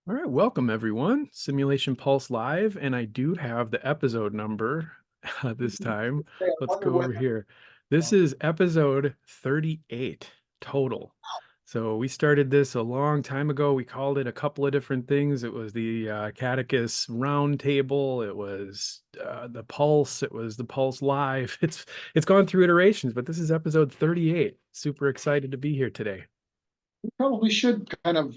All right, welcome everyone. Simulation Pulse Live, and I do have the episode number this time. I Let's wonder go what. over here. This is episode 38 total. So we started this a long time ago. We called it a couple of different things. It was the Acadicus Roundtable. It was the Pulse. It was the Pulse Live. It's gone through iterations, but this is episode 38. Super excited to be here today. We probably should kind of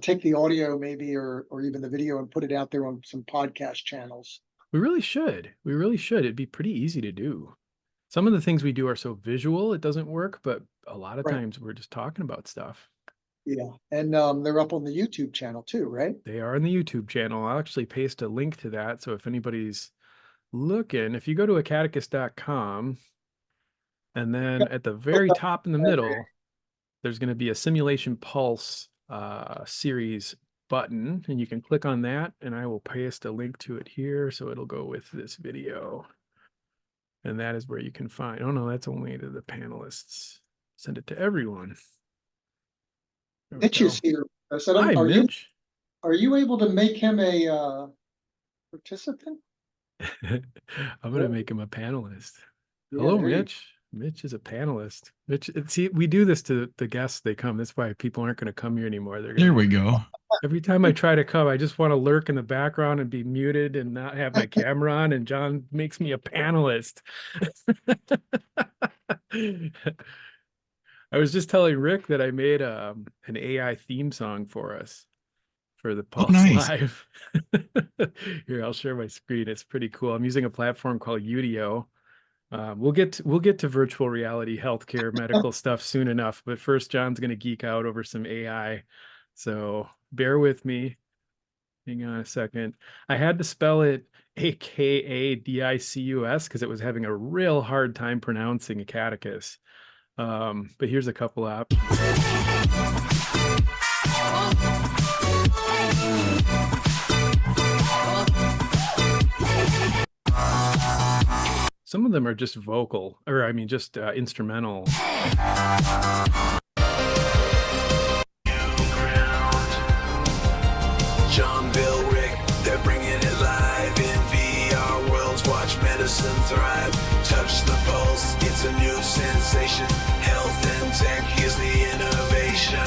take the audio maybe or even the video and put it out there on some podcast channels. We really should. We really should. It'd be pretty easy to do. Some of the things we do are so visual, it doesn't work, but a lot of Right. times we're just talking about stuff. Yeah. And they're up on the YouTube channel too, right? They are in the YouTube channel. I'll actually paste a link to that. So if anybody's looking, if you go to acadicus.com and then at the Click very on top in the that. middle, there's going to be a Simulation Pulse series button, and you can click on that, and I will paste a link to it here. So it'll go with this video. And that is where you can find, oh no, that's only to the panelists. Send it to everyone. There we Mitch go. is here. I said, Hi, are you Mitch. able to make him a participant? I'm gonna Oh, make him a panelist. yeah, Hello, there you Mitch. Mitch is a panelist. Mitch, see, we do this to the guests. They come. That's why people aren't going to come here anymore. They're There gonna. we go. Every time I try to come, I just want to lurk in the background and be muted and not have my camera on. And John makes me a panelist. I was just telling Rick that I made an AI theme song for us for the Oh, Pulse nice. Live. Here, I'll share my screen. It's pretty cool. I'm using a platform called Udio. We'll get to virtual reality, healthcare, medical stuff soon enough. But first, John's going to geek out over some AI. So bear with me. Hang on a second. I had to spell it Akadicus because it was having a real hard time pronouncing Acadicus. But here's a couple options. Some of them are just vocal, or I mean, just instrumental. Jon, Bill, Rick, they're bringing it live in VR worlds. Watch Madison thrive. Touch the pulse, it's a new sensation. Health and tech, here's the innovation.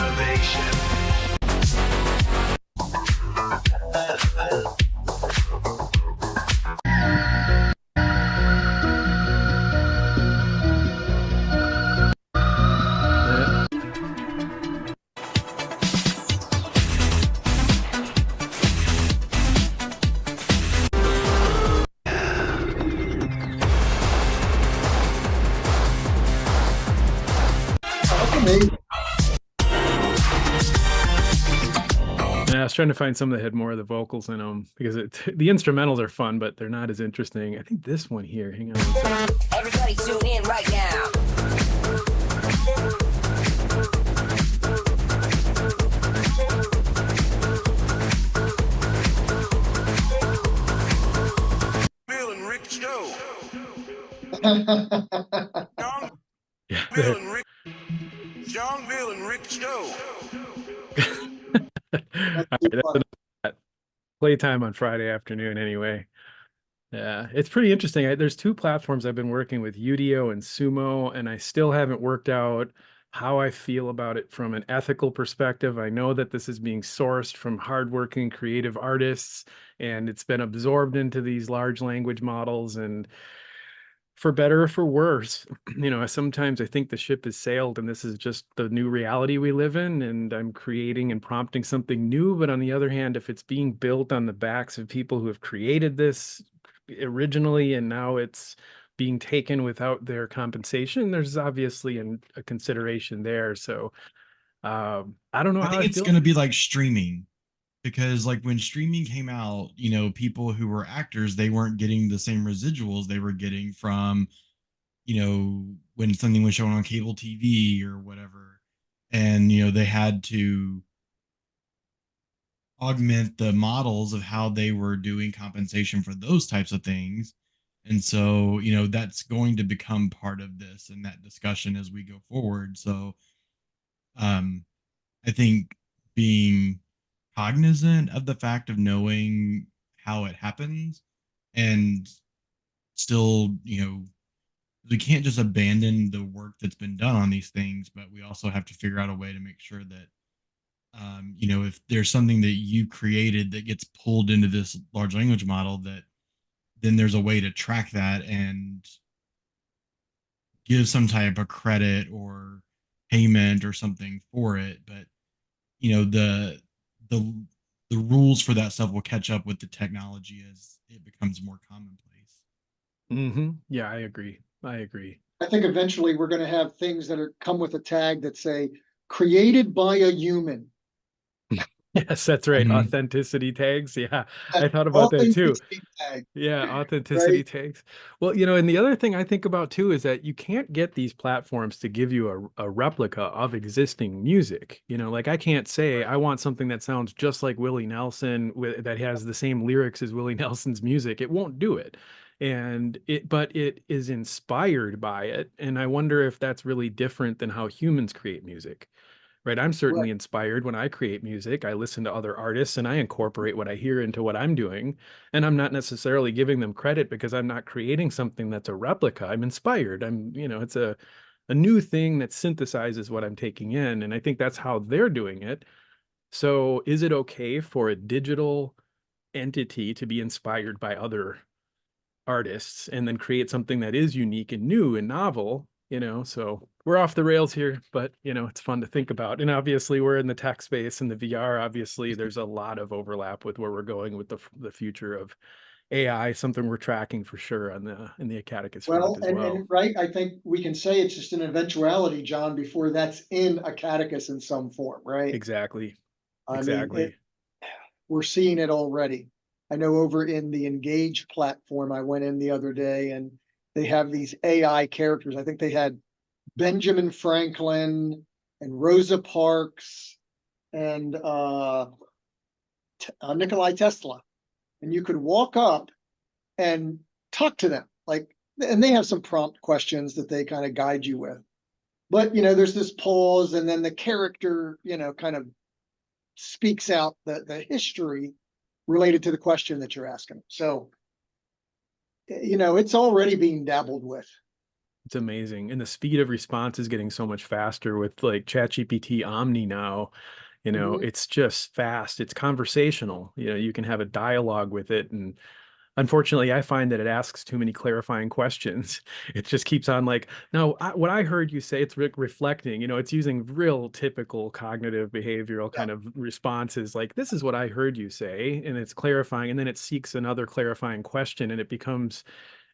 That's amazing. Yeah, I was trying to find some that had more of the vocals in them because the instrumentals are fun, but they're not as interesting. I think this one here, hang on one second. Everybody tune in right now. Bill and Rick show. Jon, Yeah, Bill and Rick. Jon, Bill and Rick show. all right, that's enough. Playtime on Friday afternoon anyway. Yeah, it's pretty interesting. There's two platforms I've been working with, Udio and Sumo, and I still haven't worked out how I feel about it from an ethical perspective. I know that this is being sourced from hardworking creative artists, and it's been absorbed into these large language models, and for better or for worse, sometimes I think the ship has sailed and this is just the new reality we live in, and I'm creating and prompting something new. But on the other hand, if it's being built on the backs of people who have created this originally and now it's being taken without their compensation, there's obviously a consideration there. So I don't know I how think I it's feel. going to be like streaming because, like, when streaming came out, people who were actors, they weren't getting the same residuals they were getting from, when something was shown on cable TV or whatever. And, they had to augment the models of how they were doing compensation for those types of things. And so, that's going to become part of this and that discussion as we go forward. So, I think being cognizant of the fact of knowing how it happens, and still, we can't just abandon the work that's been done on these things, but we also have to figure out a way to make sure that, if there's something that you created that gets pulled into this large language model, that then there's a way to track that and give some type of credit or payment or something for it. But the the rules for that stuff will catch up with the technology as it becomes more commonplace. Yeah, I agree. I think eventually we're going to have things that come with a tag that say created by a human. Yes, that's right. Mhm. Authenticity tags. Yeah, I That's thought about that too. authenticity tag, Yeah, authenticity right? tags. Well, and the other thing I think about too is that you can't get these platforms to give you a replica of existing music. Like I can't say I want something that sounds just like Willie Nelson that has the same lyrics as Willie Nelson's music. It won't do it. But it is inspired by it. And I wonder if that's really different than how humans create music. Right. I'm Right. certainly inspired when I create music. I listen to other artists and I incorporate what I hear into what I'm doing. And I'm not necessarily giving them credit because I'm not creating something that's a replica. I'm inspired. It's a new thing that synthesizes what I'm taking in. And I think that's how they're doing it. So is it okay for a digital entity to be inspired by other artists and then create something that is unique and new and novel? So we're off the rails here, but it's fun to think about. And obviously we're in the tech space and the VR. Obviously there's a lot of overlap with where we're going with the future of AI, something we're tracking for sure on in the Acadicus front Well, as and well. right, I think we can say it's just an eventuality, John, before that's in Acadicus in some form, right? Exactly. I mean, Exactly. we're seeing it already. I know over in the Engage platform, I went in the other day and they have these AI characters. I think they had Benjamin Franklin and Rosa Parks and Nikolai Tesla. And you could walk up and talk to them, and they have some prompt questions that they kind of guide you with. But there's this pause, and then the character, kind of speaks out the history related to the question that you're asking. So, it's already being dabbled with. It's amazing. And the speed of response is getting so much faster with like ChatGPT Omni now. Mhm. It's just fast. It's conversational. You can have a dialogue with it. And unfortunately, I find that it asks too many clarifying questions. It just keeps on like, no, what I heard you say, it's reflecting, it's using real typical cognitive behavioral Yeah. kind of responses. Like, this is what I heard you say. And it's clarifying. And then it seeks another clarifying question and it becomes,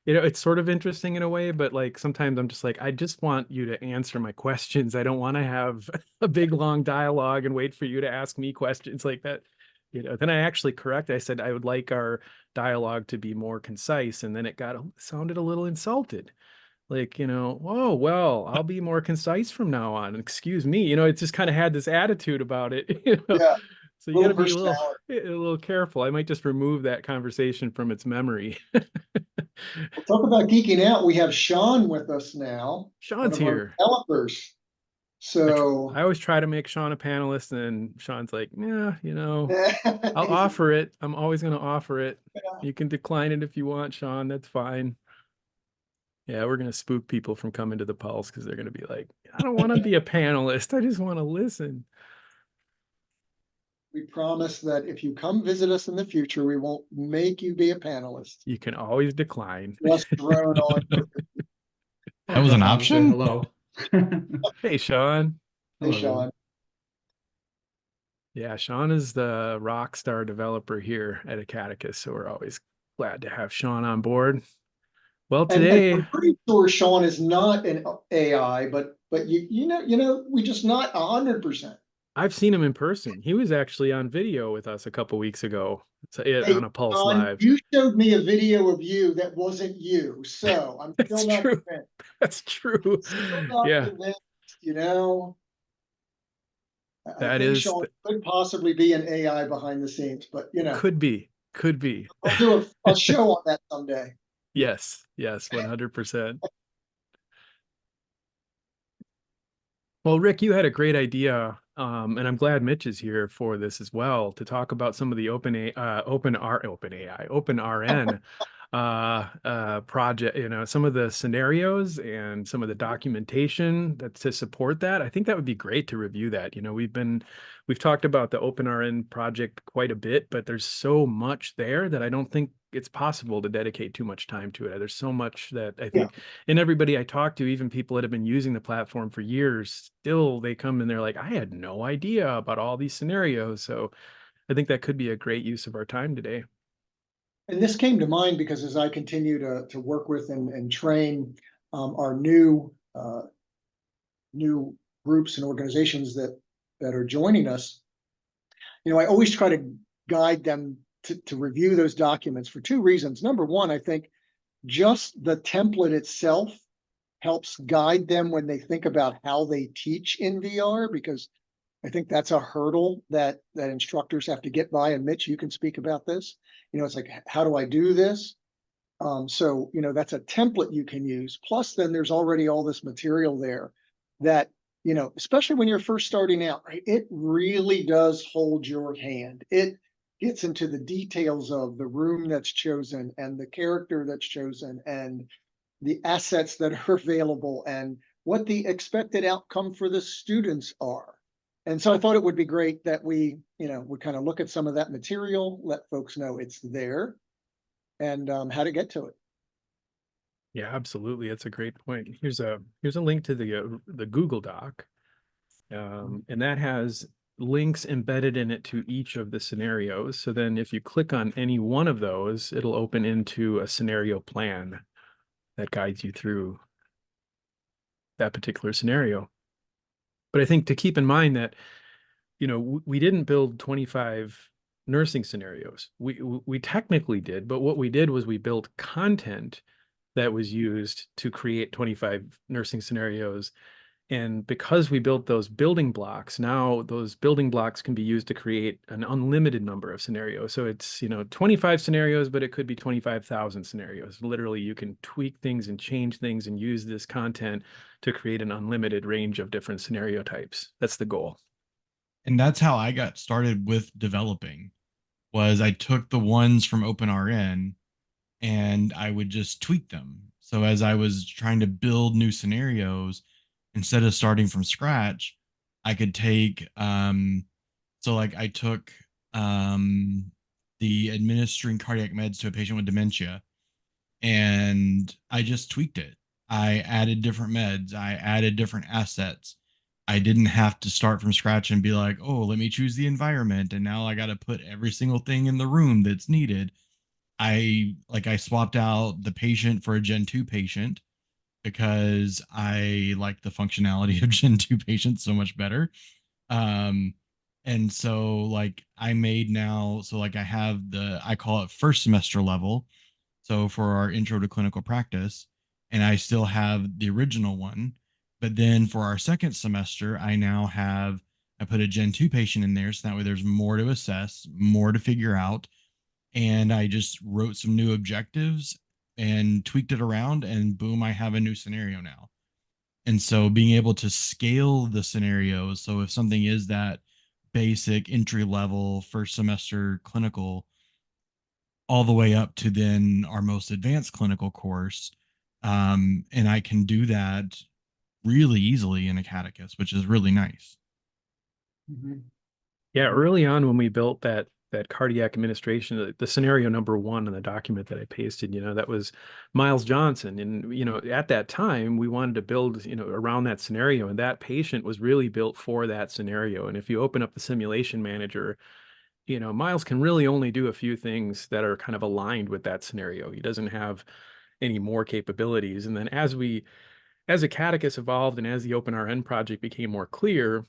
it's sort of interesting in a way, but like sometimes I'm just like, I just want you to answer my questions. I don't want to have a big long dialogue and wait for you to ask me questions like that. Then I actually I said I would like our dialogue to be more concise, and then it sounded a little insulted. Like, oh well, I'll be more concise from now on. Excuse me. It just kind of had this attitude about it. Yeah, So you got little to be personality. a little careful. I might just remove that conversation from its memory. We'll talk about geeking out. We have Sean with us now, one Sean's of our here. developers. So I always try to make Sean a panelist, and Sean's like, yeah, I'll offer it. I'm always going to offer it. You can decline it if you want, Sean. That's fine. Yeah, we're going to spook people from coming to the Pulse because they're going to be like, I don't want to be a panelist. I just want to listen. we promise that if you come visit us in the future, we won't make you be a panelist. You can always decline. Just drone on. That was an Drop by and say option? hello. Hey, Sean. Hey, Hello. Sean. Yeah, Sean is the rock star developer here at Acadicus, so we're always glad to have Sean on board. Well, And today I'm pretty sure Sean is not an AI, but we just not 100%. I've seen him in person. He was actually on video with us a couple weeks ago, Hey, on a Pulse Sean, Live. you showed me a video of you that wasn't you, so I'm That's still not true. convinced. That's true. Still not Yeah, convinced, you know. I that think is Sean could possibly be an AI behind the scenes, but could be. Could be. I'll do a show on that someday. Yes, 100%. Well, Rick, you had a great idea And I'm glad Mitch is here for this as well to talk about some of the OpenRN project, some of the scenarios and some of the documentation that's to support that. I think that would be great to review that. We've talked about the OpenRN project quite a bit, but there's so much there that I don't think it's possible to dedicate too much time to it. There's so much that I think, and everybody I talk to, even people that have been using the platform for years, still they come and they're like, I had no idea about all these scenarios. So I think that could be a great use of our time today. And this came to mind because as I continue to work with and train our new groups and organizations that are joining us, I always try to guide them to review those documents for two reasons. Number one, I think just the template itself helps guide them when they think about how they teach in VR, because I think that's a hurdle that instructors have to get by. And Mitch, you can speak about this. It's like, how do I do this? So, that's a template you can use. Plus, then there's already all this material there that, especially when you're first starting out, right? It really does hold your hand. It gets into the details of the room that's chosen and the character that's chosen and the assets that are available and what the expected outcome for the students are. And so I thought it would be great that we kind of look at some of that material, let folks know it's there, and how to get to it. Yeah, absolutely. That's a great point. Here's a link to the Google Doc, and that has links embedded in it to each of the scenarios. So then if you click on any one of those, it'll open into a scenario plan that guides you through that particular scenario. But I think to keep in mind that, we didn't build 25 nursing scenarios. We technically did, but what we did was we built content that was used to create 25 nursing scenarios. And because we built those building blocks, now those building blocks can be used to create an unlimited number of scenarios. So it's, 25 scenarios, but it could be 25,000 scenarios. Literally, you can tweak things and change things and use this content to create an unlimited range of different scenario types. That's the goal. And that's how I got started with developing, was I took the ones from OpenRN and I would just tweak them. So as I was trying to build new scenarios, instead of starting from scratch, I could take I took the administering cardiac meds to a patient with dementia, and I just tweaked it. I added different meds, I added different assets. I didn't have to start from scratch and be like, oh, let me choose the environment, and now I got to put every single thing in the room that's needed. I swapped out the patient for a Gen 2 patient because I like the functionality of Gen 2 patients so much better. And so I made now, so I have I call it first semester level. So for our intro to clinical practice, and I still have the original one. But then for our second semester, I put a Gen 2 patient in there. So that way there's more to assess, more to figure out. And I just wrote some new objectives and tweaked it around, and boom, I have a new scenario now. And so being able to scale the scenarios, so if something is that basic entry level first semester clinical, all the way up to then our most advanced clinical course, and I can do that really easily in Acadicus, which is really nice. Mm-hmm. Yeah, early on when we built that cardiac administration, the scenario number one in the document that I pasted, that was Miles Johnson. And, at that time, we wanted to build, around that scenario. And that patient was really built for that scenario. And if you open up the simulation manager, Miles can really only do a few things that are kind of aligned with that scenario. He doesn't have any more capabilities. And then as Acadicus evolved and as the OpenRN project became more clear,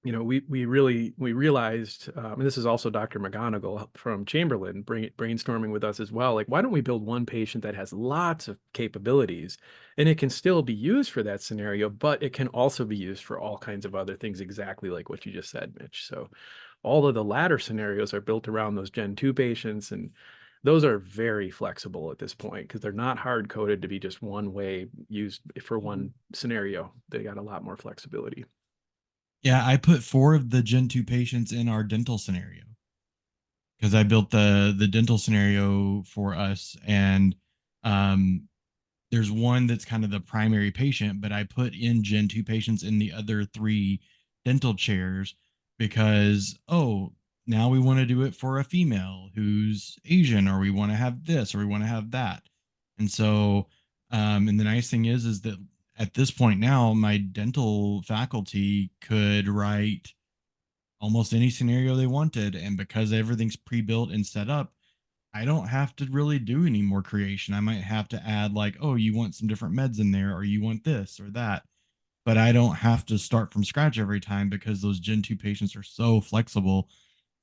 we realized, and this is also Dr. McGonigal from Chamberlain brainstorming with us as well. Like, why don't we build one patient that has lots of capabilities and it can still be used for that scenario, but it can also be used for all kinds of other things, exactly like what you just said, Mitch. So all of the latter scenarios are built around those Gen 2 patients, and those are very flexible at this point because they're not hard coded to be just one way used for one scenario. They got a lot more flexibility. Yeah, I put 4 of the Gen 2 patients in our dental scenario because I built the dental scenario for us, and um there's one that's kind of the primary patient, but I put in Gen 2 patients in the other 3 dental chairs because, oh, now we want to do it for a female who's Asian, or we want to have this, or we want to have that. And so, and the nice thing is that at this point now, my dental faculty could write almost any scenario they wanted. And because everything's pre-built and set up, I don't have to really do any more creation. I might have to add, like, oh, you want some different meds in there, or you want this or that. But I don't have to start from scratch every time because those Gen 2 patients are so flexible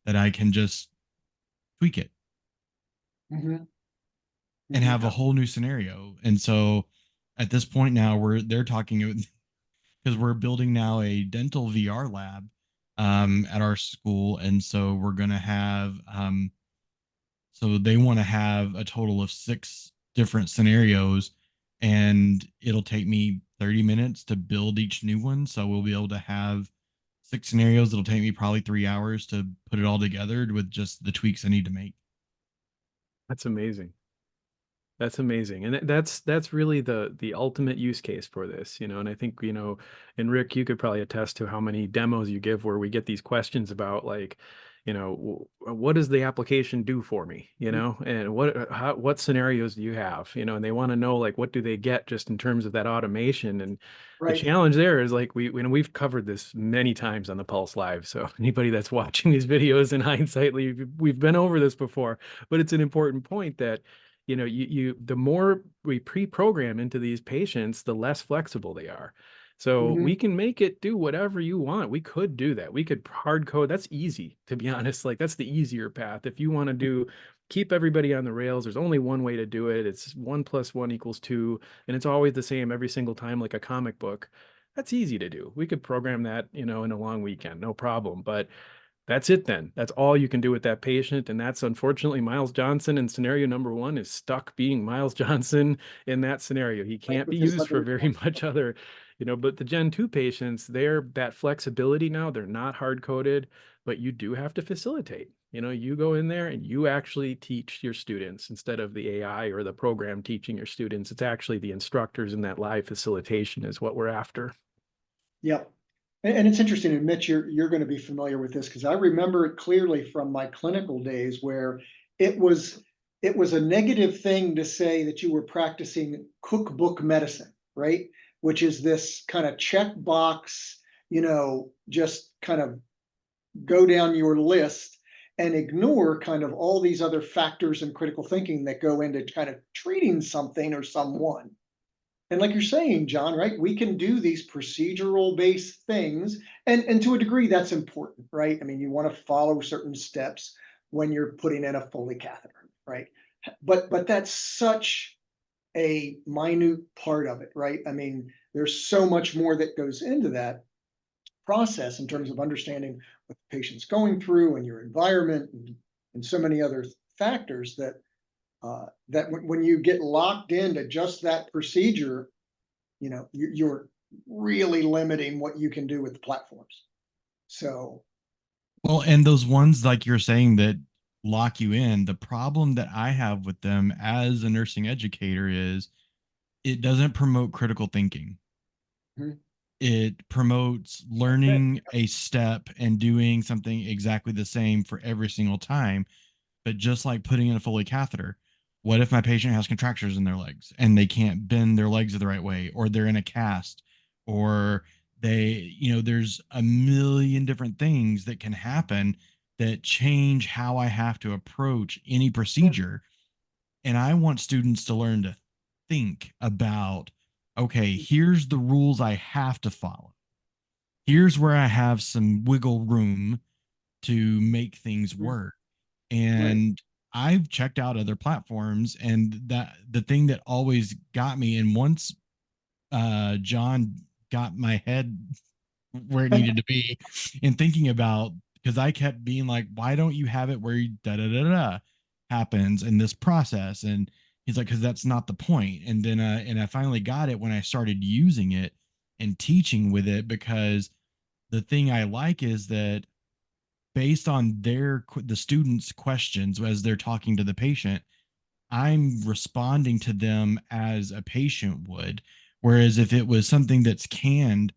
that I can just tweak it Mhm. and Mhm. have a whole new scenario. And so at this point now, they're talking because we're building now a dental VR lab at our school. And so we're going to have so they want to have a total of 6 different scenarios, and it'll take me 30 minutes to build each new one. So we'll be able to have 6 scenarios. It'll take me probably 3 hours to put it all together with just the tweaks I need to make. That's amazing. That's amazing. And that's really the ultimate use case for this, you know, and I think, you know, and Rick, you could probably attest to how many demos you give where we get these questions about like, you know, what does the application do for me, you know, and what scenarios do you have, you know, and they want to know like what do they get just in terms of that automation. And the Right. challenge there is like we've covered this many times on the Pulse Live. So anybody that's watching these videos in hindsight, we've been over this before, but it's an important point that you know, the more we pre-program into these patients, the less flexible they are. So we Mhm. can make it do whatever you want. We could do that. We could hard code. That's easy, to be honest. Like that's the easier path. If you want to do keep everybody on the rails, there's only one way to do it. It's 1 + 1 = 2, and it's always the same every single time, like a comic book. That's easy to do. We could program that, you know, in a long weekend, no problem. But that's it then. That's all you can do with that patient. And that's unfortunately Miles Johnson in scenario number one is stuck being Miles Johnson in that scenario. He Right, can't be with this used for other very much other, you know, but the Gen 2 patients, they're that flexibility now. They're not hard coded, but you do have to facilitate. You know, you go in there and you actually teach your students instead of the AI or the program teaching your students. It's actually the instructors in that live facilitation is what we're after. Yep. And it's interesting, and Mitch, you're going to be familiar with this because I remember it clearly from my clinical days where it was it was a negative thing to say that you were practicing cookbook medicine, right? Which is this kind of checkbox, you know, just kind of go down your list and ignore kind of all these other factors and critical thinking that go into kind of treating something or someone. And like you're saying, John, right? We can do these procedural based things. And to a degree, that's important, right? I mean, you want to follow certain steps when you're putting in a Foley catheter, right? But that's such a minute part of it, right? I mean, there's so much more that goes into that process in terms of understanding what the patient's going through and your environment and so many other factors that that when you get locked into just that procedure, you know, you're really limiting what you can do with the platforms. So, Well, and those ones like you're saying that lock you in, the problem that I have with them as a nursing educator is it doesn't promote critical thinking. mhm, It promotes that's it. learning a step and doing something exactly the same for every single time. But just like putting in a Foley catheter, what if my patient has contractures in their legs and they can't bend their legs the right way, or they're in a cast, or there's a million different things that can happen that change how I have to approach any Yeah, procedure. And I want students to learn to think about, okay, here's the rules I have to follow. Here's where I have some wiggle room to make things mhm, work. right. And I've checked out other platforms, and that the thing that always got me, and once Jon got my head where it needed to be in thinking about, because I kept being like, why don't you have it where you da da da da happens in this process? And he's like, because that's not the point. And then and I finally got it when I started using it and teaching with it, because the thing I like is that based on the students' questions as they're talking to the patient, I'm responding to them as a patient would. Whereas if it was something that's canned,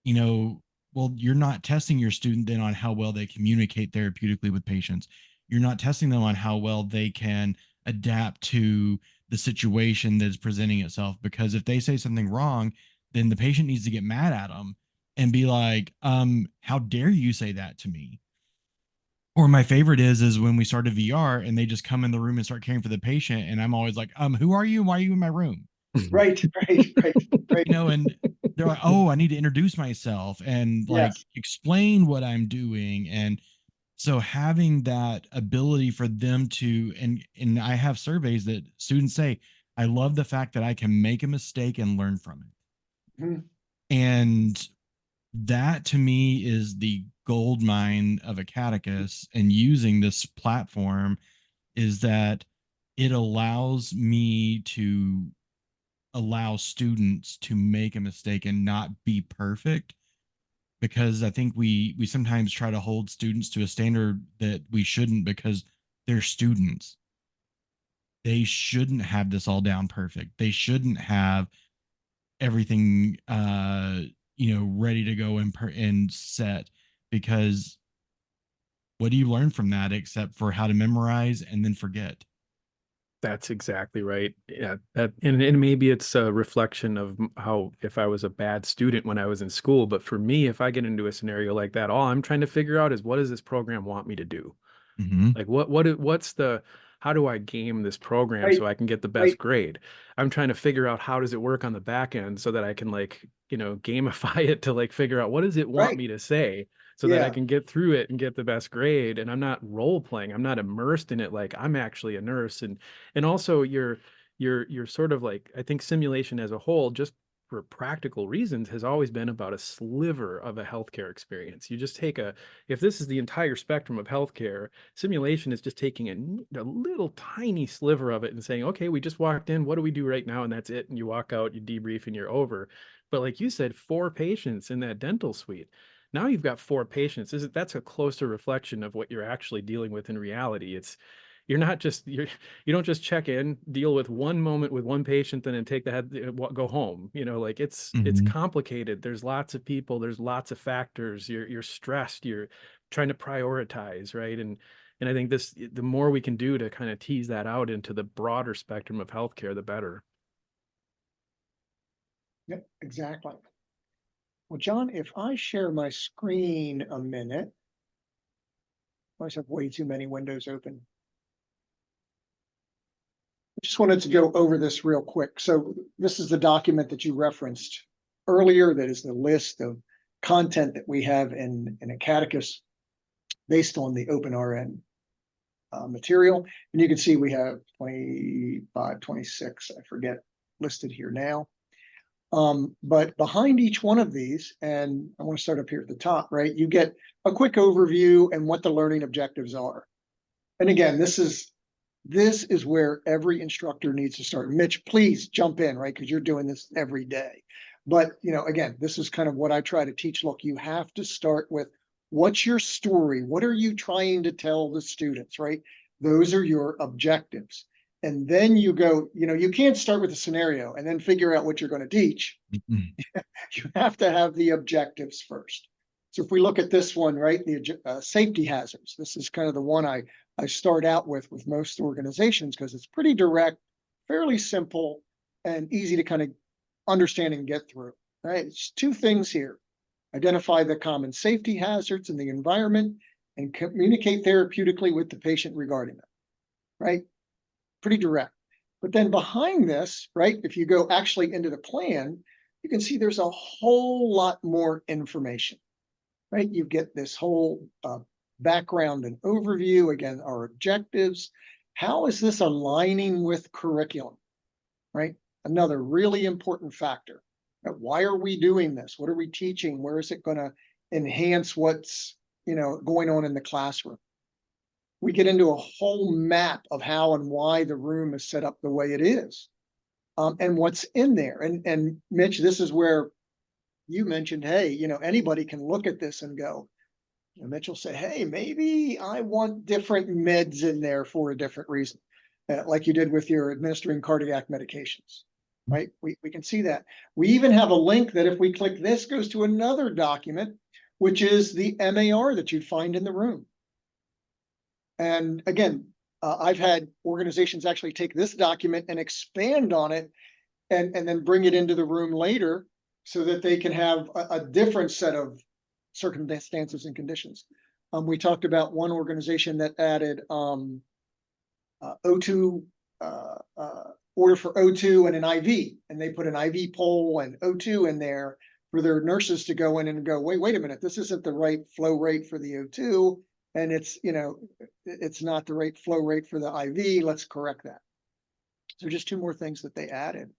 you know, well, you're not testing your student then on how well they communicate therapeutically with patients. You're not testing them on how well they can adapt to the situation that's presenting itself. Because if they say something wrong, then the patient needs to get mad at them and be like, how dare you say that to me? Or my favorite is when we start a VR and they just come in the room and start caring for the patient, and I'm always like, who are you? Why are you in my room? Right, right, right, right. And they're like, oh, I need to introduce myself and like Yes, explain what I'm doing. And so having that ability for them to, and I have surveys that students say, I love the fact that I can make a mistake and learn from it. Mhm. And that to me is the gold mine of Acadicus, and using this platform is that it allows me to allow students to make a mistake and not be perfect, because I think we sometimes try to hold students to a standard that we shouldn't, because they're students. They shouldn't have this all down perfect. They shouldn't have everything ready to go and set, because what do you learn from that except for how to memorize and then forget? That's exactly right. Yeah, and maybe it's a reflection of how if I was a bad student when I was in school, but for me, if I get into a scenario like that, all I'm trying to figure out is what does this program want me to do? Mm-hmm. Like what's the how do I game this program right, so I can get the right, best grade? I'm trying to figure out how does it work on the back end so that I can like, gamify it to like figure out what does it want right. me to say so that I Yeah, can get through it and get the best grade. And I'm not role playing. I'm not immersed in it like I'm actually a nurse. And also you're sort of like I think simulation as a whole, just for practical reasons, has always been about a sliver of a healthcare experience. You just take if this is the entire spectrum of healthcare, simulation is just taking a little tiny sliver of it and saying, okay, we just walked in. What do we do right now? And that's it. And you walk out, you debrief, and you're over. But like you said, 4 patients in that dental suite. Now you've got 4 patients. That's a closer reflection of what you're actually dealing with in reality. You're not just you don't just check in, deal with one moment with one patient, then and take the head, go home. Like it's Mm-hmm. complicated. There's lots of people. There's lots of factors. You're stressed. You're trying to prioritize, right? And I think the more we can do to kind of tease that out into the broader spectrum of healthcare, the better. yeah, exactly. Well, John, if I share my screen a minute, I always have way too many windows open. I just wanted to go over this real quick. So this is the document that you referenced earlier. That is the list of content that we have in Acadicus based on the OpenRN material. And you can see we have 25, 26, I forget, listed here now. But behind each one of these, and I want to start up here at the top, right? You get a quick overview and what the learning objectives are. And again, this is where every instructor needs to start. Mitch, please jump in, right? Because you're doing this every day. But again, this is kind of what I try to teach. Look, you have to start with what's your story? What are you trying to tell the students, right? Those are your objectives. And then you go, you can't start with a scenario and then figure out what you're going to teach. Mm-hmm. You have to have the objectives first. So if we look at this one, right, the safety hazards, this is kind of the one I start out with most organizations because it's pretty direct, fairly simple, and easy to kind of understand and get through, right? It's 2 things here. Identify the common safety hazards in the environment and communicate therapeutically with the patient regarding them, right? Pretty direct. But then behind this, right, if you go actually into the plan, you can see there's a whole lot more information, right? You get this whole background and overview, again, our objectives. How is this aligning with curriculum, right? Another really important factor. Why are we doing this? What are we teaching? Where is it going to enhance what's going on in the classroom? We get into a whole map of how and why the room is set up the way it is, and what's in there. And Mitch, this is where you mentioned, hey, anybody can look at this and go, Mitch will say, hey, maybe I want different meds in there for a different reason, like you did with your administering cardiac medications, right? We can see that. We even have a link that if we click this goes to another document, which is the MAR that you'd find in the room. And again, I've had organizations actually take this document and expand on it and then bring it into the room later so that they can have a different set of circumstances and conditions. We talked about one organization that added O2, order for O2 and an IV, and they put an IV pole and O2 in there for their nurses to go in and go, wait a minute, this isn't the right flow rate for the O2, and it's not the right flow rate for the IV. Let's correct that. So just two more things that they added.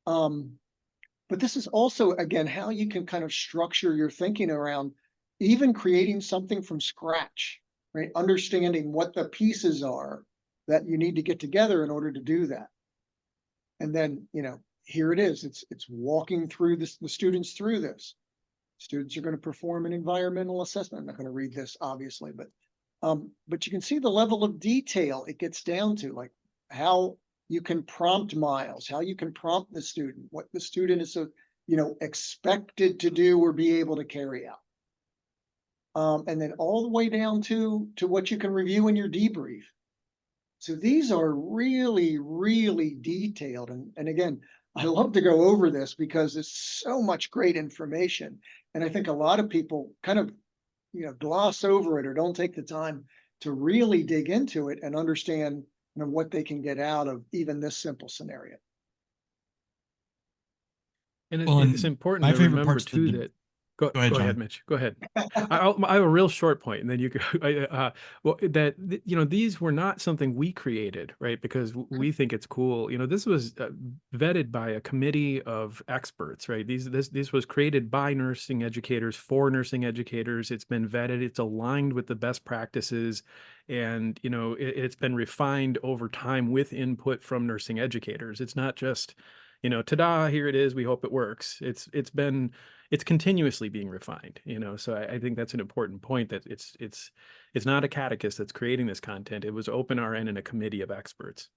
But this is also, again, how you can kind of structure your thinking around even creating something from scratch, right? Understanding what the pieces are that you need to get together in order to do that. And then, here it is. It's walking through the students through this. Students are going to perform an environmental assessment. I'm not going to read this, obviously, but you can see the level of detail it gets down to, like how you can prompt Miles, how you can prompt the student, what the student is, expected to do or be able to carry out. And then all the way down to what you can review in your debrief. So these are really, really detailed. And again, I love to go over this because there's so much great information. And I think a lot of people kind of, gloss over it or don't take the time to really dig into it and understand what they can get out of even this simple scenario. And Well, it's and important my to favorite remember part's too the that go ahead, go ahead, John. Mitch. Go ahead. I have a real short point, and then you go. Well, that these were not something we created, right? Because we think it's cool. This was vetted by a committee of experts, right? This was created by nursing educators for nursing educators. It's been vetted. It's aligned with the best practices, and it's been refined over time with input from nursing educators. It's not just ta-da, here it is. We hope it works. It's continuously being refined, so I think that's an important point, that it's not Acadicus that's creating this content. It was OpenRN and a committee of experts.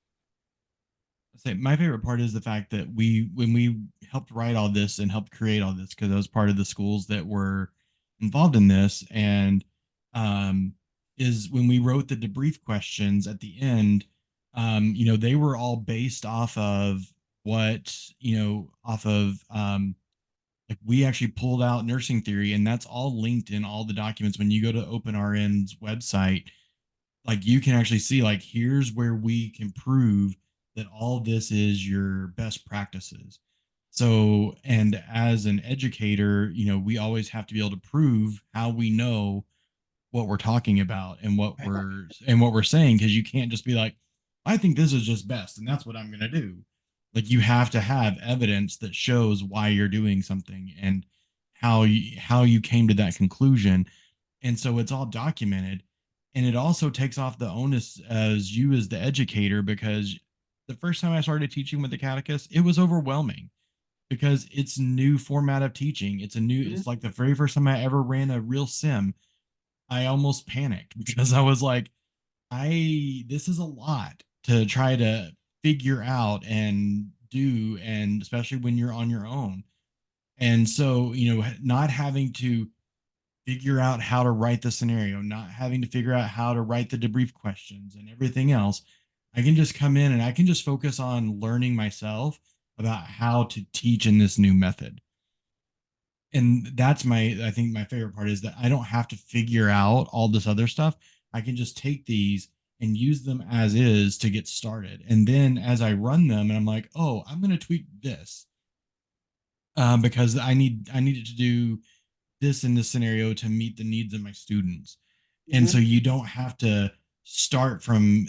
Say my favorite part is the fact that when we helped write all this and helped create all this, because I was part of the schools that were involved in this, and is when we wrote the debrief questions at the end, they were all based off of like we actually pulled out nursing theory, and that's all linked in all the documents. When you go to OpenRN's website, like you can actually see, like, here's where we can prove that all this is your best practices. So, and as an educator, we always have to be able to prove how we know what we're talking about and what we're saying, because you can't just be like, I think this is just best and that's what I'm going to do. Like, you have to have evidence that shows why you're doing something and how you came to that conclusion. And so it's all documented, and it also takes off the onus as you as the educator, because the first time I started teaching with the Catechus, it was overwhelming because it's new format of teaching. It's like the very first time I ever ran a real sim. I almost panicked because I was like, this is a lot to try to figure out and do, and especially when you're on your own. And so, not having to figure out how to write the scenario, not having to figure out how to write the debrief questions and everything else, I can just come in and I can just focus on learning myself about how to teach in this new method. And that's I think my favorite part is that I don't have to figure out all this other stuff. I can just take these and use them as is to get started. And then as I run them, and I'm like, oh, I'm going to tweak this because I needed to do this in this scenario to meet the needs of my students. And so you don't have to start from,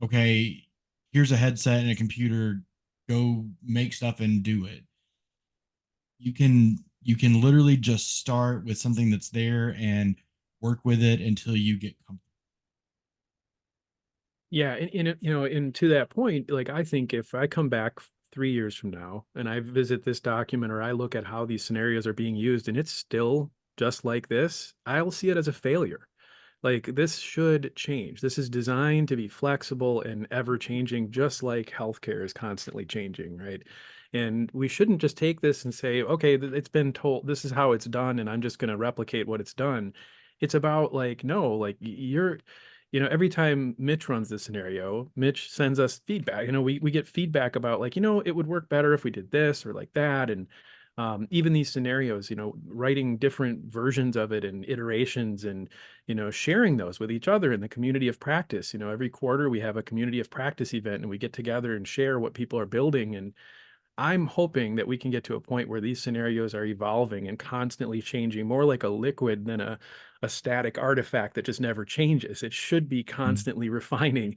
okay, here's a headset and a computer, go make stuff and do it. You can literally just start with something that's there and work with it until you get comfortable. Yeah, and to that point, like, I think if I come back 3 years from now and I visit this document or I look at how these scenarios are being used and it's still just like this, I'll see it as a failure. Like this should change. This is designed to be flexible and ever changing, just like healthcare is constantly changing, right? And we shouldn't just take this and say, okay, it's been told this is how it's done, and I'm just going to replicate what it's done. It's about like, no, like every time Mitch runs this scenario, Mitch sends us feedback. We get feedback about like, it would work better if we did this or like that. And even these scenarios, writing different versions of it and iterations and, sharing those with each other in the community of practice. Every quarter we have a community of practice event and we get together and share what people are building. And I'm hoping that we can get to a point where these scenarios are evolving and constantly changing, more like a liquid than a static artifact that just never changes. It should be constantly refining.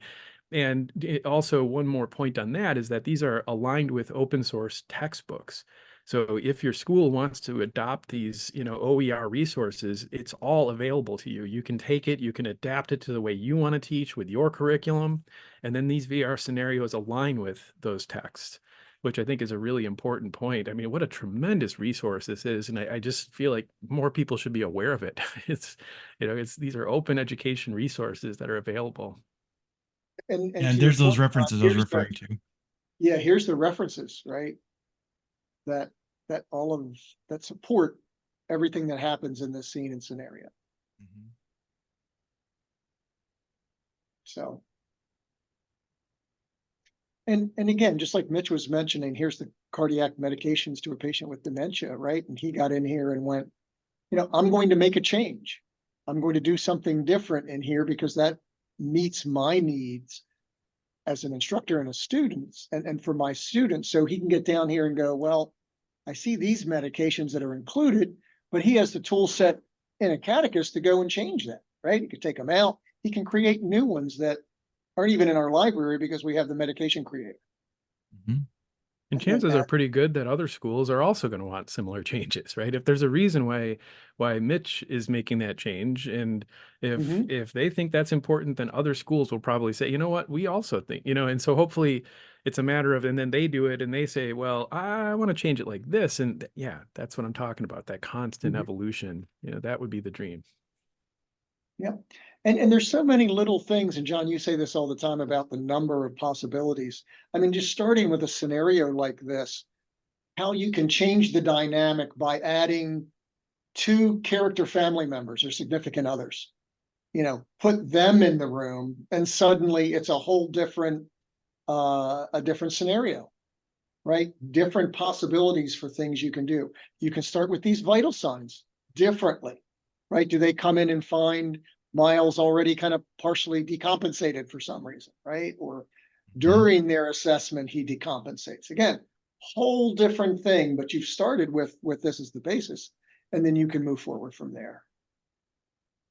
And also, one more point on that is that these are aligned with open source textbooks. So if your school wants to adopt these, OER resources, it's all available to you. You can take it, you can adapt it to the way you want to teach with your curriculum. And then these VR scenarios align with those texts, which I think is a really important point. I mean, what a tremendous resource this is. And I just feel like more people should be aware of it. These are open education resources that are available. And And to your there's those point, references I was referring to. yeah, here's the references, right? That that support everything that happens in this scene and scenario. Mhm. So, and again, just like Mitch was mentioning, here's the cardiac medications to a patient with dementia, right? And he got in here and went, I'm going to make a change. I'm going to do something different in here because that meets my needs as an instructor and a student and for my students. So he can get down here and go, well, I see these medications that are included, but he has the tool set in Acadicus to go and change that, right? He can take them out. He can create new ones that aren't even in our library because we have the medication creator. Mhm. And chances are pretty good that other schools are also going to want similar changes, right? If there's a reason why Mitch is making that change, and if they think that's important, then other schools will probably say, you know what, we also think, and so hopefully it's a matter of, and then they do it and they say, well, I want to change it like this. And yeah, that's what I'm talking about, that constant evolution. That would be the dream. Yeah. And there's so many little things, and John, you say this all the time about the number of possibilities. I mean, just starting with a scenario like this, how you can change the dynamic by adding two character family members or significant others, put them in the room and suddenly it's a whole different, a different scenario, right? Different possibilities for things you can do. You can start with these vital signs differently, right? Do they come in and find Miles already kind of partially decompensated for some reason, right? Or during their assessment, he decompensates. Again, whole different thing, but you've started with this as the basis, and then you can move forward from there.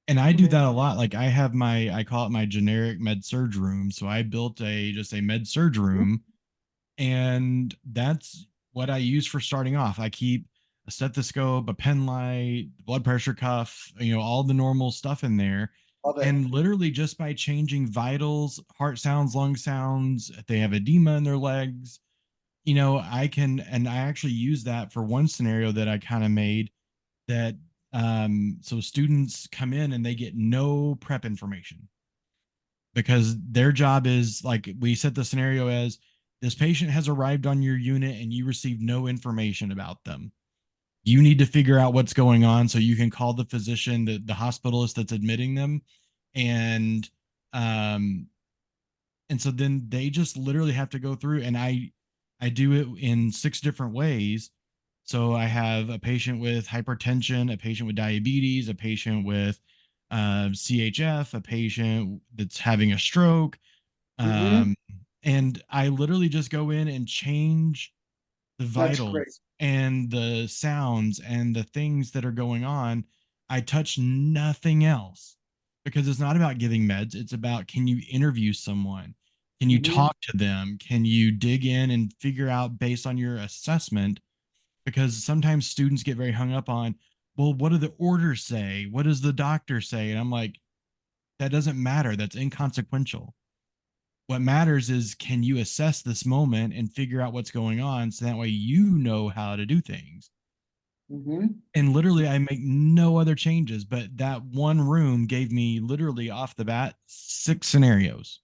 And I do that a lot. Like I call it my generic med surg room. So I built just a med surg room, and that's what I use for starting off. I keep a stethoscope, a pen light, blood pressure cuff, all the normal stuff in there. Love it. And literally just by changing vitals, heart sounds, lung sounds, if they have edema in their legs, I can, and I actually use that for one scenario that I kind of made that. So students come in and they get no prep information because their job is, like, we set the scenario as this patient has arrived on your unit and you received no information about them. You need to figure out what's going on so you can call the physician, the hospitalist that's admitting them. And um and so then they just literally have to go through, and I do it in 6 different ways. So I have a patient with hypertension, a patient with diabetes, a patient with CHF, a patient that's having a stroke. Um, and I literally just go in and change the That's great. vitals and the sounds and the things that are going on. I touch nothing else because it's not about giving meds. It's about, can you interview someone? Can you talk to them? Can you dig in and figure out based on your assessment? Because sometimes students get very hung up on, well, what do the orders say? What does the doctor say? And I'm like, that doesn't matter. That's inconsequential. What matters is, can you assess this moment and figure out what's going on, so that way you know how to do things. Mhm. And literally, I make no other changes, but that one room gave me literally off the bat 6 scenarios.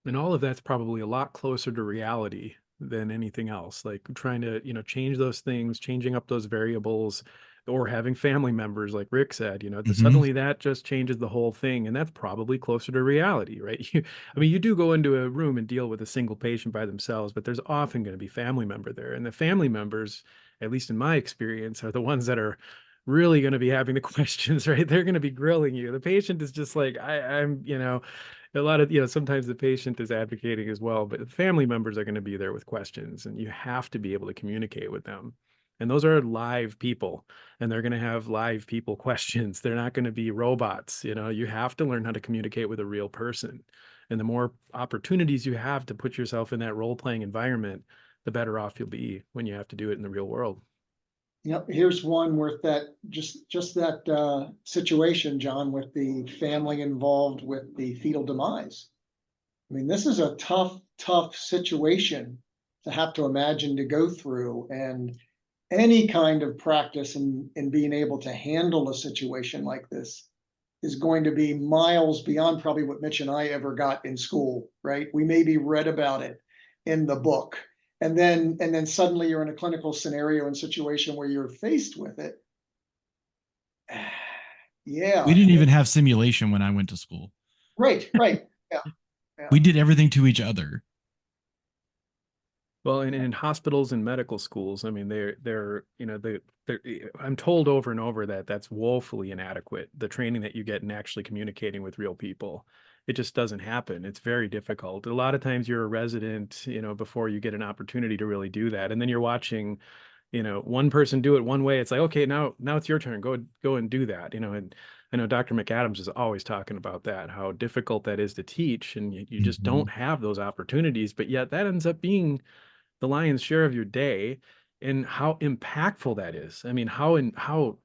And all of that's probably a lot closer to reality than anything else. Like trying to, change those things, changing up those variables, or having family members, like Rick said, Mhm. suddenly that just changes the whole thing. And that's probably closer to reality, right? I mean, you do go into a room and deal with a single patient by themselves, but there's often going to be family member there. And the family members, at least in my experience, are the ones that are really going to be having the questions, right? They're going to be grilling you. The patient is just like, I'm, a lot of, sometimes the patient is advocating as well, but the family members are going to be there with questions, and you have to be able to communicate with them. And those are live people, and they're going to have live people questions. They're not going to be robots. You have to learn how to communicate with a real person. And the more opportunities you have to put yourself in that role playing environment, the better off you'll be when you have to do it in the real world. Yep, here's one with that, just that situation, John, with the family involved with the fetal demise. I mean, this is a tough situation to have to imagine to go through, and any kind of practice in being able to handle a situation like this is going to be miles beyond probably what Mitch and I ever got in school, right? We maybe read about it in the book. And then suddenly you're in a clinical scenario and situation where you're faced with it. We Yeah. didn't even have simulation when I went to school. Right. Yeah. Yeah. We did everything to each other. Well, and in hospitals and medical schools, I mean, I'm told over and over that that's woefully inadequate. The training that you get in actually communicating with real people, it just doesn't happen. It's very difficult. A lot of times you're a resident, before you get an opportunity to really do that. And then you're watching, one person do it one way. It's like, okay, now it's your turn. Go and do that, and I know Dr. McAdams is always talking about that, how difficult that is to teach. And you just Mhm. don't have those opportunities, but yet that ends up being the lion's share of your day, and how impactful that is. I mean,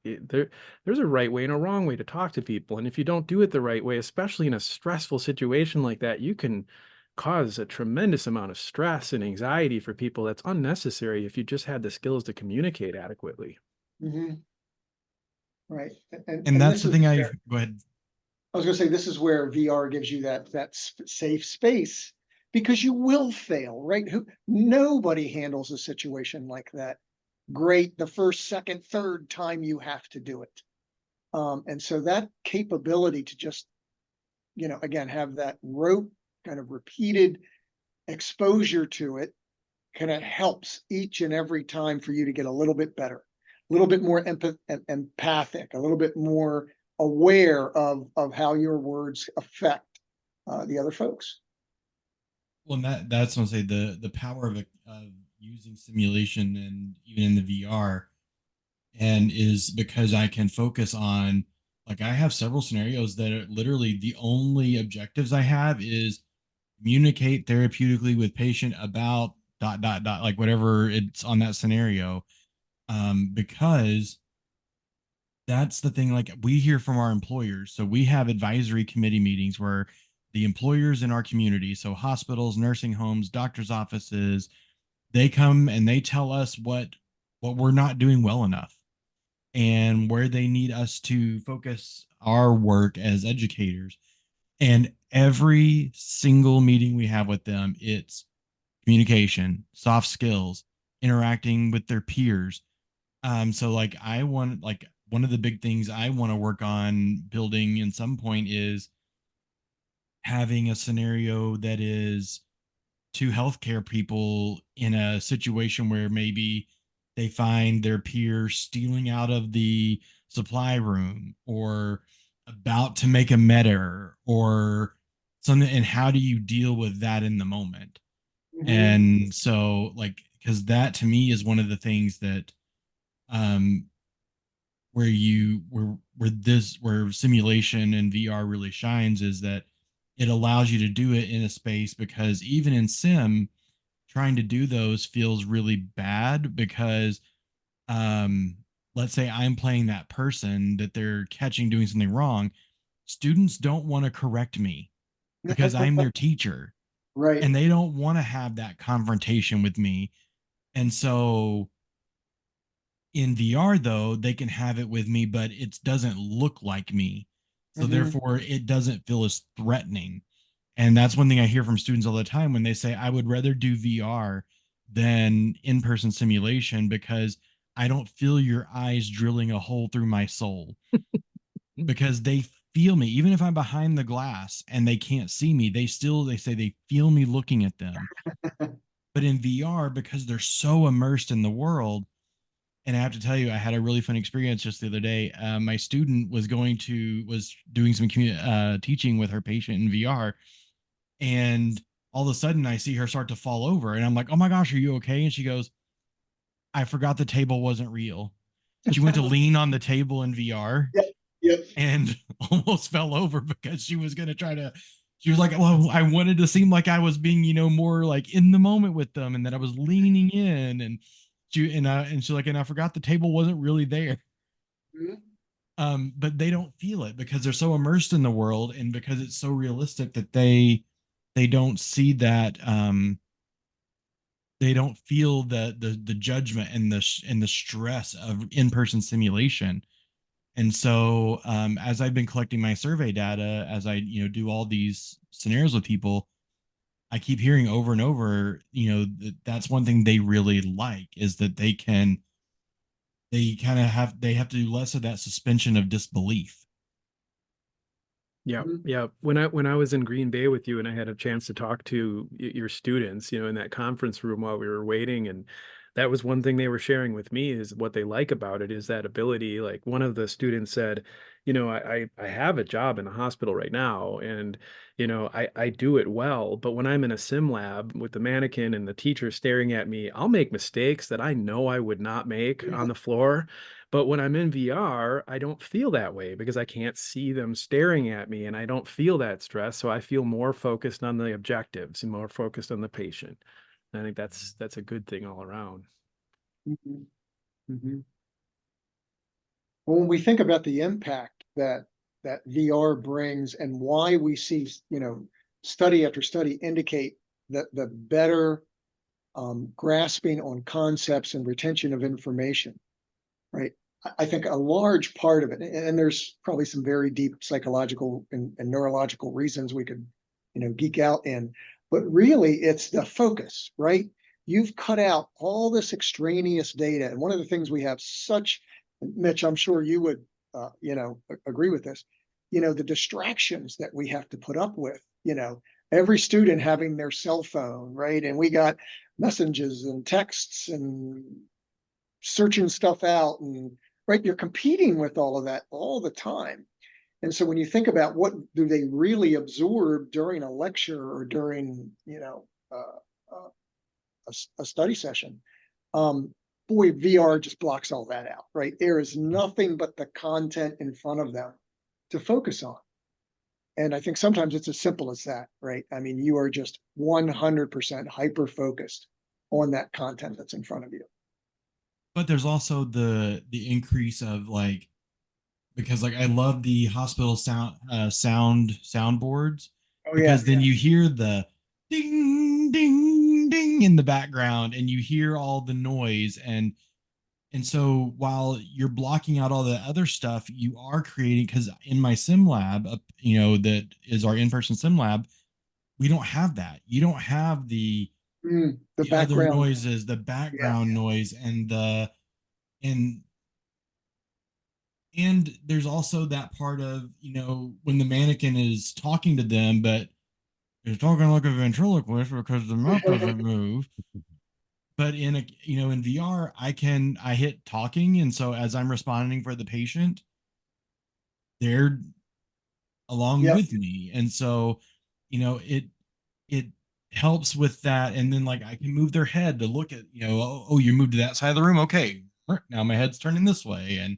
there's a right way and a wrong way to talk to people. And if you don't do it the right way, especially in a stressful situation like that, you can cause a tremendous amount of stress and anxiety for people that's unnecessary if you just had the skills to communicate adequately. Mhm. Right. And And that's this the is thing. where Go ahead. I was going to say, this is where VR gives you that safe space, because you will fail, right? Nobody handles a situation like that great the first, second, third time you have to do it. And so that capability to just, again, have that rote kind of repeated exposure to it kind of helps each and every time for you to get a little bit better, a little bit more empathic, a little bit more aware of how your words affect the other folks. Well, and that's what I say, the power of using simulation and even in the VR, and is because I can focus on, like, I have several scenarios that are literally the only objectives I have is communicate therapeutically with patient about dot dot dot, like whatever it's on that scenario. Because that's the thing, like, we hear from our employers, so we have advisory committee meetings where the employers in our community, so hospitals, nursing homes, doctors offices, they come and they tell us what we're not doing well enough and where they need us to focus our work as educators. And every single meeting we have with them, it's communication, soft skills, interacting with their peers. So like, I want, like, one of the big things I want to work on building in some point is having a scenario that is to healthcare people in a situation where maybe they find their peer stealing out of the supply room, or about to make a med error or something, and how do you deal with that in the moment? Mhm. And so, like, because that to me is one of the things that, um where simulation and VR really shines, is that it allows you to do it in a space, because even in sim, trying to do those feels really bad, because, um let's say I'm playing that person that they're catching doing something wrong. Students don't want to correct me. because I'm their teacher Right. and they don't want to have that confrontation with me. And so in VR though, they can have it with me, but it doesn't look like me. So Mhm. therefore it doesn't feel as threatening. And that's one thing I hear from students all the time when they say, I would rather do VR than in-person simulation because I don't feel your eyes drilling a hole through my soul. Because they feel me, even if I'm behind the glass and they can't see me, they say they feel me looking at them. But in VR, because they're so immersed in the world, and I have to tell you, I had a really fun experience just the other day. My student was doing some teaching with her patient in VR, and all of a sudden I see her start to fall over, and I'm like, "Oh my gosh, are you okay?" And she goes, "I forgot the table wasn't real." She went to lean on the table in VR Yep. Yep. and almost fell over because she was going to try to. She was like, "Well, I wanted to seem like I was being, more like in the moment with them, and that I was leaning in." And she's like, "And I forgot the table wasn't really there." Mhm. But they don't feel it because they're so immersed in the world, and because it's so realistic that they don't see that. They don't feel the judgment and the stress of in-person simulation. And so, as I've been collecting my survey data, as I do all these scenarios with people, I keep hearing over and over, that's one thing they really like is that they have to do less of that suspension of disbelief. Yeah, Mhm. yeah. When I was in Green Bay with you and I had a chance to talk to your students, in that conference room while we were waiting, and that was one thing they were sharing with me is what they like about it is that ability. Like one of the students said, I have a job in a hospital right now, and I do it well, but when I'm in a sim lab with the mannequin and the teacher staring at me, I'll make mistakes that I know I would not make on the floor. But when I'm in VR, I don't feel that way because I can't see them staring at me and I don't feel that stress. So I feel more focused on the objectives and more focused on the patient. And I think that's a good thing all around. Mhm. Mhm. Well, when we think about the impact that VR brings and why we see, study after study indicate that the better grasping on concepts and retention of information, right? I think a large part of it, and there's probably some very deep psychological and neurological reasons we could, geek out in, but really it's the focus, right? You've cut out all this extraneous data. And one of the things we have such, Mitch, I'm sure you would, agree with this, the distractions that we have to put up with, every student having their cell phone, right? And we got messages and texts and searching stuff out and right, you're competing with all of that all the time. And so when you think about what do they really absorb during a lecture or during, a study session, um, boy, VR just blocks all that out, right? There is nothing but the content in front of them to focus on. And I think sometimes it's as simple as that, right? I mean, you are just 100% hyper focused on that content that's in front of you. But there's also the increase of like, because like I love the hospital soundboards, Oh yeah. because then you hear the ding ding ding in the background and you hear all the noise, and so while you're blocking out all the other stuff, you are creating, because in my sim lab, that is our in-person sim lab, we don't have that. You don't have The the other background. noises, the Yeah. background noise, and and there's also that part of, when the mannequin is talking to them, but it's talking like a ventriloquist because the mouth doesn't move. But in VR, I hit talking, and so as I'm responding for the patient, they're along Yep. with me, and so it helps with that. And then like I can move their head to look at, oh, you moved to that side of the room, okay, now my head's turning this way. And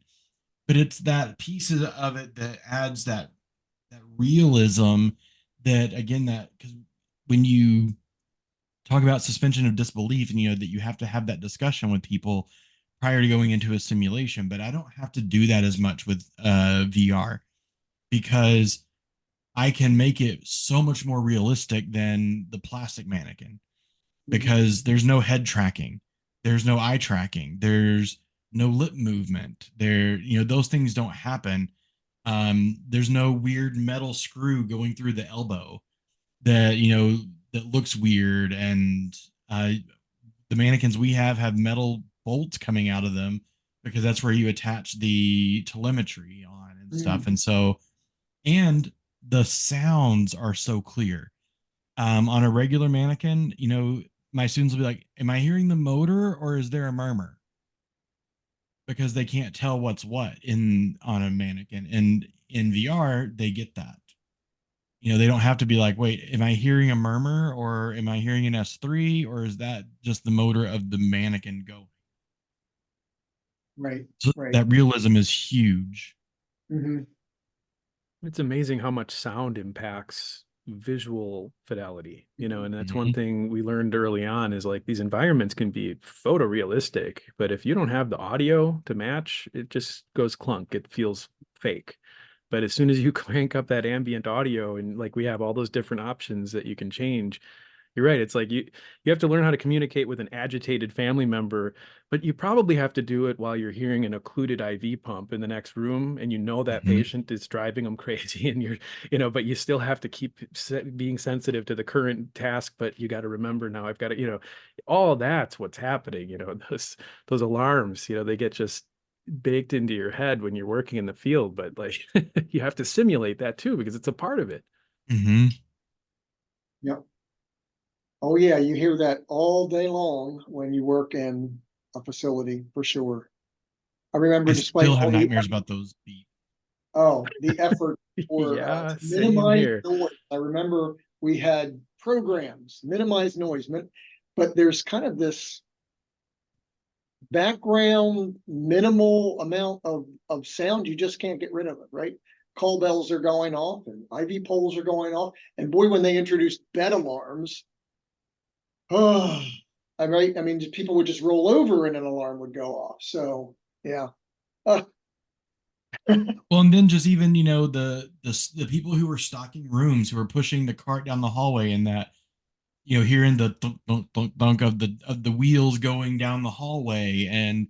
but it's that piece of it that adds that realism, that again, that because when you talk about suspension of disbelief, and that you have to have that discussion with people prior to going into a simulation, but I don't have to do that as much with VR, because I can make it so much more realistic than the plastic mannequin Mhm. because there's no head tracking, there's no eye tracking, there's no lip movement. Those things don't happen. There's no weird metal screw going through the elbow that that looks weird, and uh, the mannequins we have metal bolts coming out of them because that's where you attach the telemetry on and stuff. Mm. And so, and the sounds are so clear. On a regular mannequin, my students will be like, "Am I hearing the motor or is there a murmur?" Because they can't tell what's what in on a mannequin. And in VR, they get that. They don't have to be like, "Wait, am I hearing a murmur or am I hearing an S3 or is that just the motor of the mannequin going?" Right, So right. that realism is huge. Hmm. It's amazing how much sound impacts visual fidelity, and that's one Mhm. thing we learned early on is like these environments can be photorealistic, but if you don't have the audio to match, it just goes clunk. It feels fake. But as soon as you crank up that ambient audio and like we have all those different options that you can change, you're right. It's like you have to learn how to communicate with an agitated family member, but you probably have to do it while you're hearing an occluded IV pump in the next room, and that Mhm. patient is driving them crazy, and but you still have to keep being sensitive to the current task. But you got to remember now, I've got to, all that's what's happening. Those alarms, they get just baked into your head when you're working in the field, but like you have to simulate that too because it's a part of it. Mhm. Yep. Oh yeah, you hear that all day long when you work in a facility for sure. I remember I despite still have all the nightmares about those beeps. the effort for Yeah, to same minimize here. noise. I remember we had programs, minimize noise, but there's kind of this background minimal amount of sound you just can't get rid of it, right? Call bells are going off and IV poles are going off. And boy, when they introduced bed alarms, oh, I mean, people would just roll over and an alarm would go off. So yeah. Uh, Well, and then just even the people who were stocking rooms, who were pushing the cart down the hallway, and that hearing the thunk, thunk, thunk, thunk of the wheels going down the hallway, and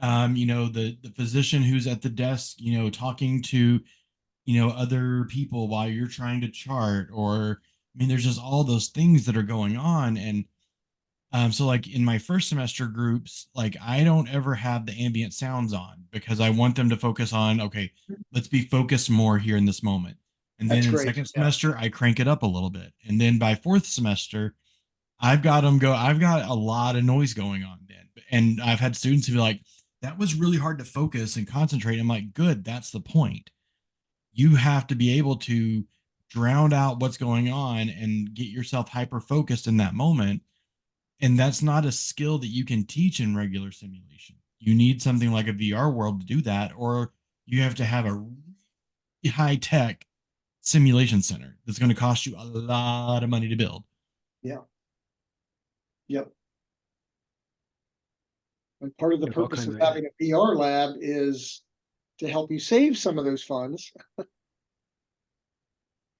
the physician who's at the desk, talking to other people while you're trying to chart, or I mean, there's just all those things that are going on. And so like in my first semester groups, like I don't ever have the ambient sounds on because I want them to focus on, okay, let's be focused more here in this moment. And then that's in great. second Yeah. semester, I crank it up a little bit. And then by fourth semester, I've got a lot of noise going on then. And I've had students who be like, that was really hard to focus and concentrate. I'm like, good, that's the point. You have to be able to drown out what's going on and get yourself hyper focused in that moment. And that's not a skill that you can teach in regular simulation. You need something like a VR world to do that, or you have to have a really high tech simulation center that's going to cost you a lot of money to build. Yeah. Yep. And part of the You all purpose kinds of of, yeah. having a VR lab is to help you save some of those funds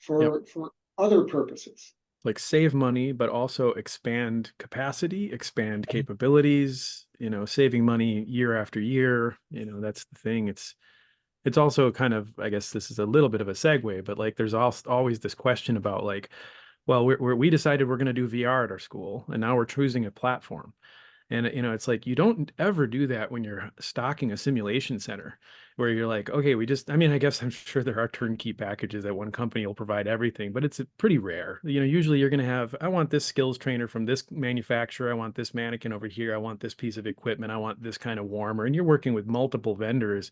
Yep. for other purposes. Like save money, but also expand capacity, expand capabilities, saving money year after year. That's the thing. It's also kind of, I guess this is a little bit of a segue, but like there's also always this question about like, well, we decided we're going to do VR at our school, and now we're choosing a platform. And it's like you don't ever do that when you're stocking a simulation center where you're like, okay, I mean, I guess I'm sure there are turnkey packages that one company will provide everything, but it's pretty rare. Usually you're going to have, I want this skills trainer from this manufacturer, I want this mannequin over here, I want this piece of equipment, I want this kind of warmer, and you're working with multiple vendors.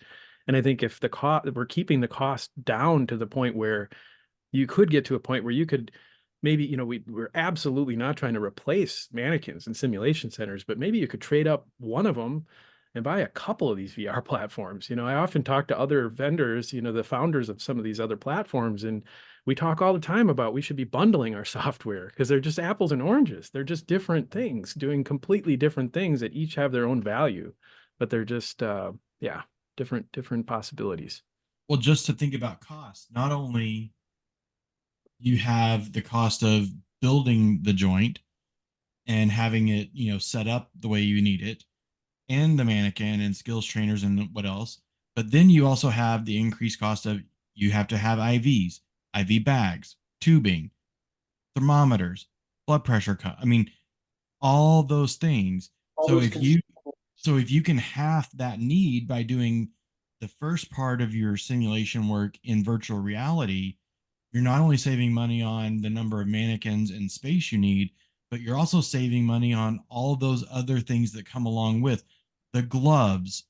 And I think if we're keeping the cost down to the point where you could get to a point where you could maybe, we're absolutely not trying to replace mannequins and simulation centers, but maybe you could trade up one of them and buy a couple of these VR platforms. I often talk to other vendors, the founders of some of these other platforms, and we talk all the time about we should be bundling our software because they're just apples and oranges. They're just different things doing completely different things that each have their own value, but they're just, yeah, different possibilities. Well, just to think about cost, not only You have the cost of building the joint and having it, set up the way you need it, and the mannequin and skills trainers and what else. But then you also have the increased cost of, you have to have IVs, IV bags, tubing, thermometers, blood pressure cut. I mean, all those things. All So those if you consumables. so if you can half that need by doing the first part of your simulation work in virtual reality, you're not only saving money on the number of mannequins and space you need, but you're also saving money on all those other things that come along with the gloves,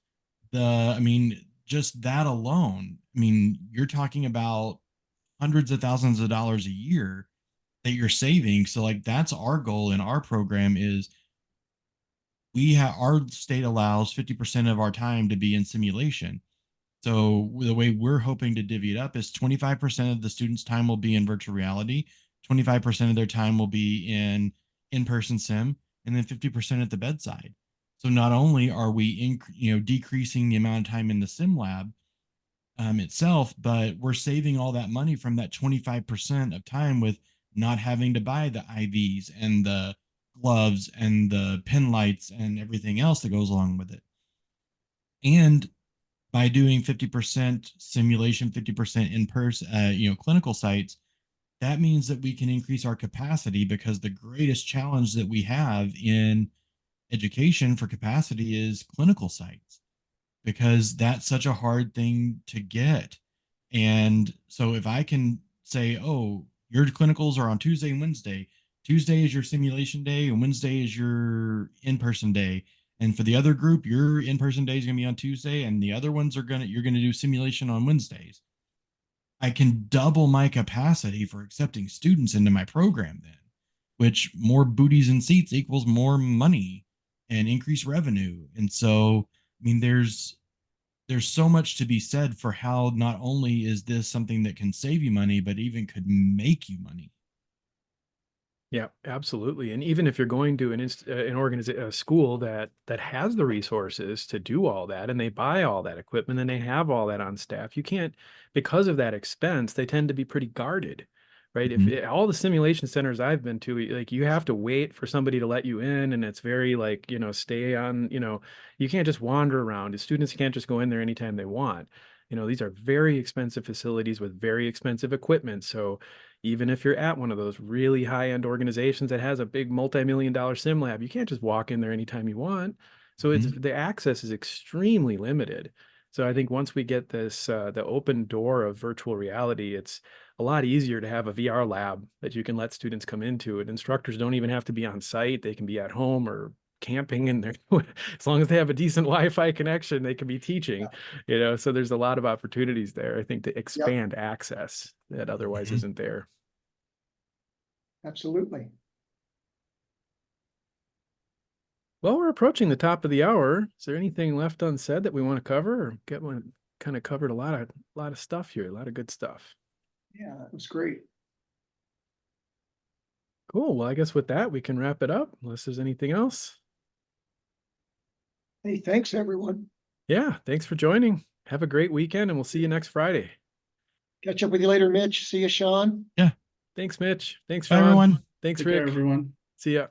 I mean, just that alone. I mean, you're talking about hundreds of thousands of dollars a year that you're saving. So like that's our goal in our program is our state allows 50% of our time to be in simulation. So the way we're hoping to divvy it up is 25% of the students' time will be in virtual reality, 25% of their time will be in-person sim, and then 50% at the bedside. So not only are we decreasing the amount of time in the sim lab itself, but we're saving all that money from that 25% of time with not having to buy the IVs and the gloves and the pin lights and everything else that goes along with it. And by doing 50% simulation, 50% in person, clinical sites, that means that we can increase our capacity, because the greatest challenge that we have in education for capacity is clinical sites, because that's such a hard thing to get. And so if I can say, oh, your clinicals are on Tuesday and Wednesday, Tuesday is your simulation day and Wednesday is your in-person day. And for the other group, your in-person day is going to be on Tuesday and the other ones you're going to do simulation on Wednesdays. I can double my capacity for accepting students into my program then, which more booties and seats equals more money and increased revenue. And so, I mean, there's so much to be said for how not only is this something that can save you money, but even could make you money. Yeah, absolutely. And even if you're going to a school that has the resources to do all that, and they buy all that equipment and they have all that on staff, you can't, because of that expense, they tend to be pretty guarded, right? If Mhm. all the simulation centers I've been to, like you have to wait for somebody to let you in, and it's very like, stay on, you can't just wander around. The students can't just go in there anytime they want. These are very expensive facilities with very expensive equipment. So even if you're at one of those really high-end organizations that has a big multi-million-dollar sim lab, you can't just walk in there anytime you want. So Mhm. the access is extremely limited. So I think once we get this the open door of virtual reality, it's a lot easier to have a VR lab that you can let students come into. And instructors don't even have to be on site; they can be at home or camping, and they're as long as they have a decent Wi-Fi connection, they can be teaching. So there's a lot of opportunities there, I think, to Yep, expand access that otherwise Mhm. isn't there. absolutely. Well, we're approaching the top of the hour. Is there anything left unsaid that we want to cover, or get one kind of covered a lot of stuff here, a lot of good stuff. Yeah, that was great. Cool. Well, I guess with that, we can wrap it up unless there's anything else. Hey, thanks, everyone. Yeah, thanks for joining. Have a great weekend, and we'll see you next Friday. Catch up with you later, Mitch. See you, Sean. Yeah. Thanks, Mitch. Thanks, Bye, Sean. everyone. Thanks, Take care, Rick. everyone. See ya.